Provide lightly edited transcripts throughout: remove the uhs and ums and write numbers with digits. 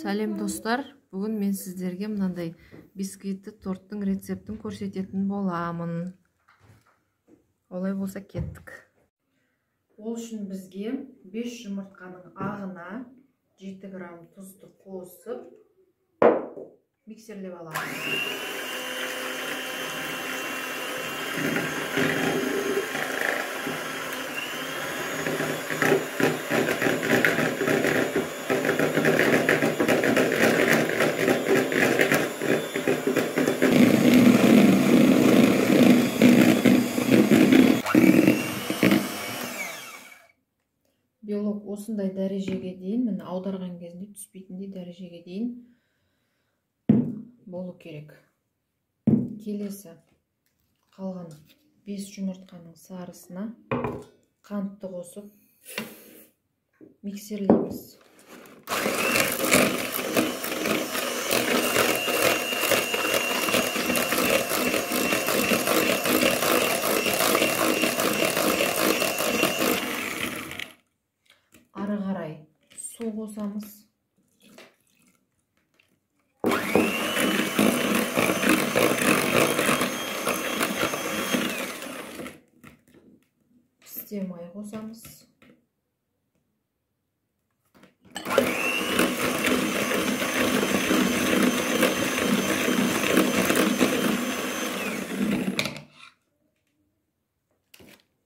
Сәлем достар, бүгін мен сіздерге мынандай бисквитті торттың рецептін көрсететін боламын. Олай болса кеттік. Ол үшін бізге 5 жұмыртқаның ағына 7 грамм тұзды қосып миксерлеп аламыз. Белок осындай дәрежеге дейін, міне аударған кезінде түспейтіндей дәрежеге дейін болу керек. Келесі қалған 5 жұмыртқаның сарысына қантты қосып миксерлейміз. Ары қарай су қосамыз. Пісте май қосамыз.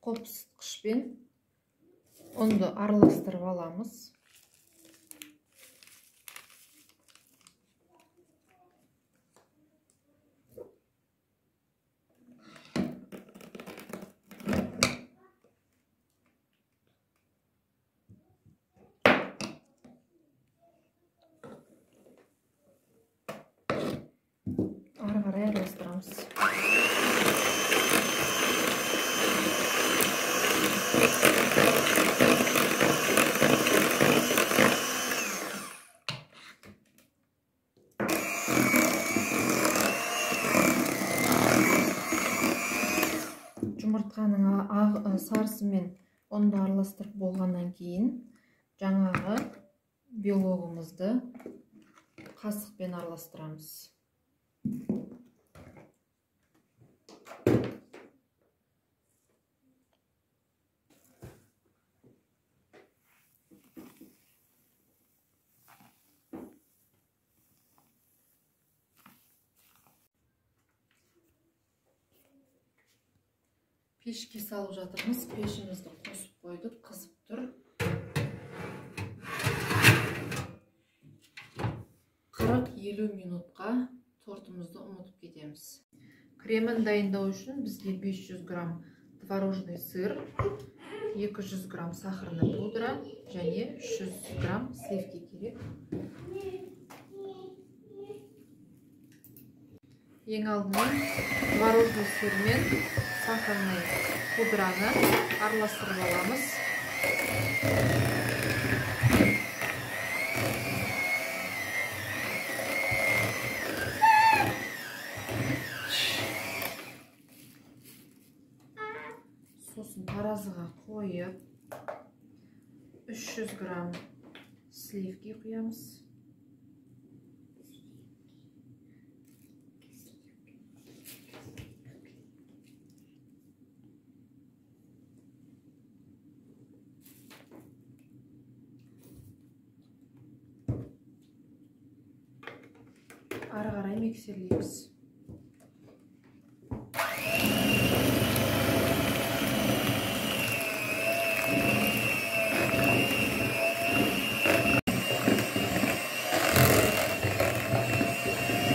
Қопсытқышпен ұнды араластырып аламыз. Ары қарай араластырамыз. Жұмыртқаның сарысы мен ұнды араластырып болғаннан кейін жаңағы белогымызды қасықпен араластырамыз. Пешке салып жатырмыз. Пешімізді қосып қойдық, қызып тұр. 40-50 минутқа тортымызды ұмытып кетеміз. Кремін дайындау үшін бізге 500 грамм творожный сыр, 200 грамм сахарный пудра және 300 грамм сливки керек. Ең алдымен творожный сыр мен сахарный пудраны араластырып аламыз. Сосын таразыға қойып 300 грамм сливки құямыз. Ары қарай миксерлейміз.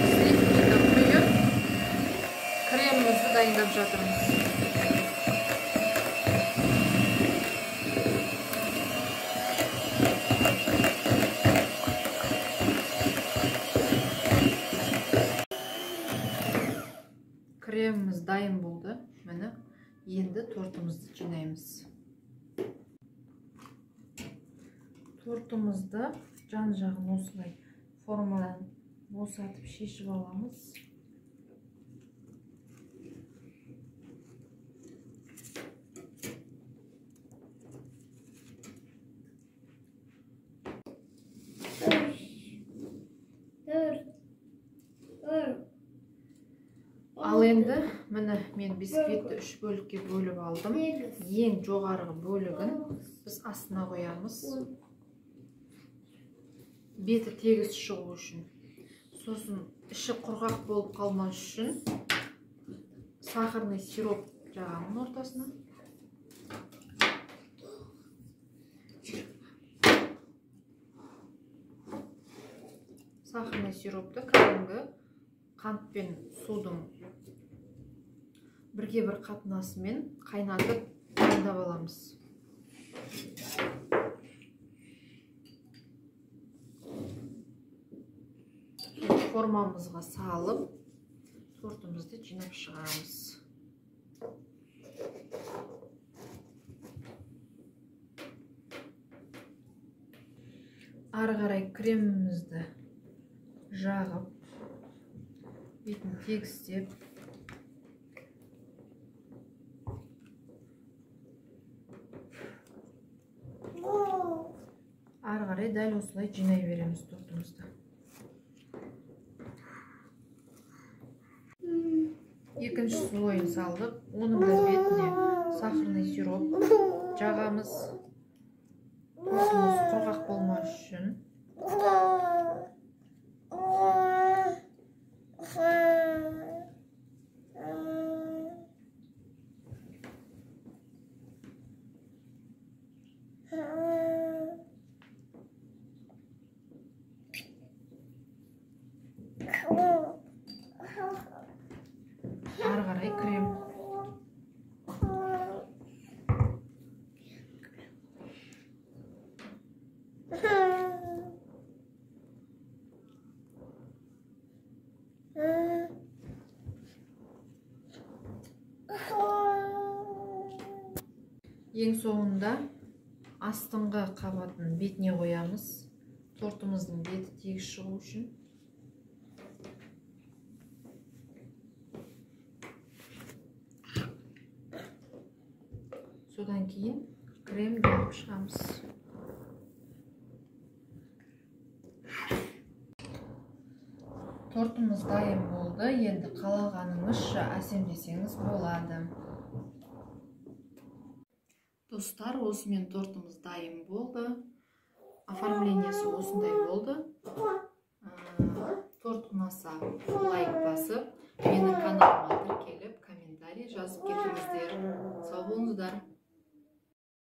Сливкиді құйып, кремімізді дайындап жатырмыз. Креміміз дайын болды. Міне, енді тортымызды жинаймыз. Тортымызды жан-жағын осылай формадан босатып шешіп аламыз. Міне мен бисквитті 3 бөлікке бөліп алдым. Ең жоғарғы бөлігін біз астына қоямыз. Беті тегіс шығу үшін. Сосын іші құрғақ болып қалмас үшін сахарный сироп жағамын ортасына. Сахарный сиропты кәдімгі қант пен судың бірге бір қатынасымен қайнатып дайындап аламыз. Формамызға салып, тортымызды жинап шығарамыз. Ары қарай кремімізді жағып, бетін тегістеп, ары қарай дәл осылай жинай береміз тортымызды. Екінші слойын салдық, оның бір бетіне сахарный сироп жағамыз. Тортымыз құрғақ болмас үшін. Ары қарай крем. Ең соңында астыңғы қабатын бетіне қоямыз. Тортымыздың беті тегіс шығу үшін. Содан кейін крем жағып шығамыз. Тортымыз дайын болды. Енді қалағаныңызша әсемдесеңіз болады. Достар, осымен тортымыз дайын болды. Оформлениесі осындай болды. Торт ұнаса лайк басып, менің каналыма тіркеліп, комментарий жазып кетіңіздер. Сау болыңыздар.